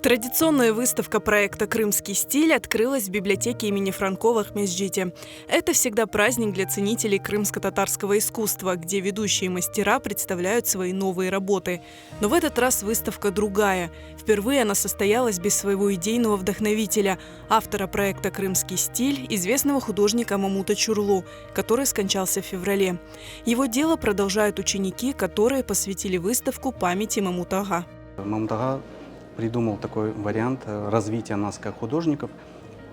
Традиционная выставка проекта «Крымский стиль» открылась в библиотеке имени Франкова в Мезджите. Это всегда праздник для ценителей крымско-татарского искусства, где ведущие мастера представляют свои новые работы. Но в этот раз выставка другая. Впервые она состоялась без своего идейного вдохновителя, автора проекта «Крымский стиль», известного художника Мамута Чурлу, который скончался в феврале. Его дело продолжают ученики, которые посвятили выставку памяти Мамута ага. Мамут ага придумал такой вариант развития нас как художников.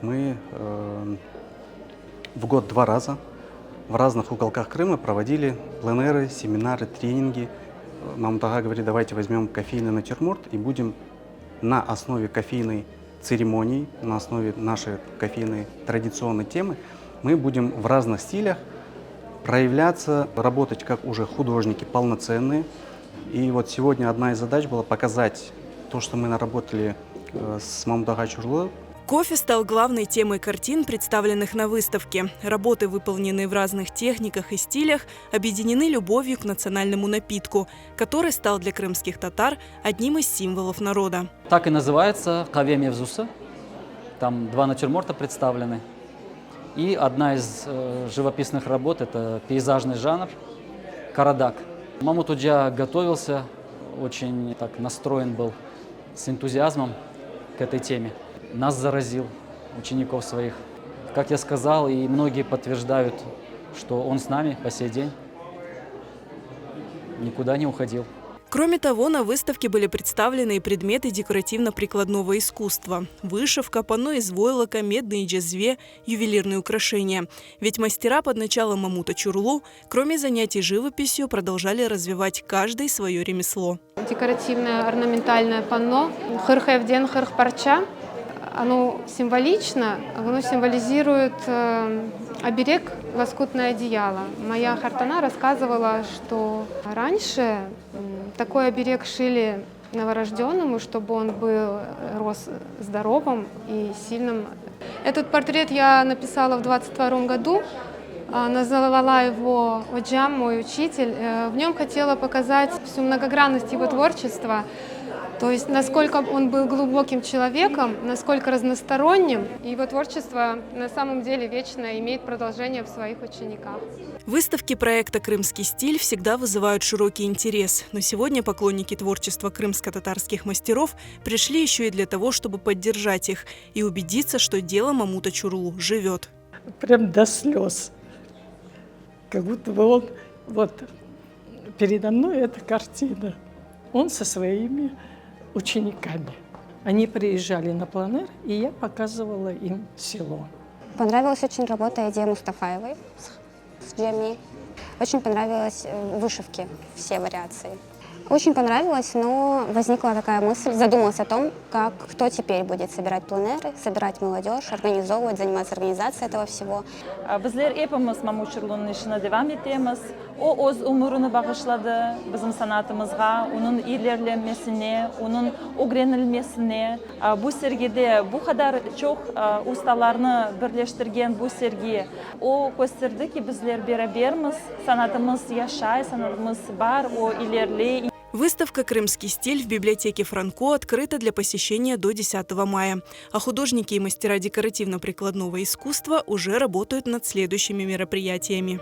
Мы в год 2 раза в разных уголках Крыма проводили пленеры, семинары, тренинги. Мамут ага говорит, давайте возьмем кофейный натюрморт и будем на основе кофейной церемонии, на основе нашей кофейной традиционной темы, мы будем в разных стилях проявляться, работать как уже художники полноценные. И вот сегодня одна из задач была показать то, что мы наработали с Мамут ага Чурлу. Кофе стал главной темой картин, представленных на выставке. Работы, выполненные в разных техниках и стилях, объединены любовью к национальному напитку, который стал для крымских татар одним из символов народа. Так и называется «Каве мевзусы». Там 2 натюрморта представлены. И одна из живописных работ – это пейзажный жанр «Карадак». Мамут Уджа готовился, очень так настроен был с энтузиазмом к этой теме. Нас заразил, учеников своих. Как я сказал, и многие подтверждают, что он с нами по сей день, никуда не уходил. Кроме того, на выставке были представлены и предметы декоративно-прикладного искусства. Вышивка, панно из войлока, медные джезве, ювелирные украшения. Ведь мастера под началом Мамута Чурлу, кроме занятий живописью, продолжали развивать каждое свое ремесло. Декоративное орнаментальное панно «Хырхэвден хырхпарча». Оно символично, оно символизирует оберег лоскутное одеяло. Моя хартана рассказывала, что раньше такой оберег шили новорожденному, чтобы он рос здоровым и сильным. Этот портрет я написала в 22 году. Назвала его Оджам, мой учитель. В нем хотела показать всю многогранность его творчества. То есть, насколько он был глубоким человеком, насколько разносторонним, и его творчество на самом деле вечно имеет продолжение в своих учениках. Выставки проекта «Крымский стиль» всегда вызывают широкий интерес. Но сегодня поклонники творчества крымско-татарских мастеров пришли еще и для того, чтобы поддержать их и убедиться, что дело Мамута Чурлу живет. Прям до слез. Как будто бы он, вот, передо мной эта картина. Он со своими учениками. Они приезжали на пленэр, и я показывала им село. Понравилась очень работа Эдии Мустафаевой с Джеми. Очень понравились вышивки, все вариации. Очень понравилось, но возникла такая мысль, задумалась о том, кто теперь будет собирать пленэры, собирать молодежь, организовывать, заниматься организацией этого всего. Bizler hepimiz Мамут Чурлуның işine devam ettiğimiz, o öz umurunu bağışladı bizim sanatımızga, onun ilerlemesine, onun öğrenilmesine. Bu sergide bu kadar çok ustalarını birleştirgen bu sergi, o gösterdi ki bizler berabermiz, sanatımız yaşay, sanatımız var, o ilerley. Выставка «Крымский стиль» в библиотеке Франко открыта для посещения до 10 мая. А художники и мастера декоративно-прикладного искусства уже работают над следующими мероприятиями.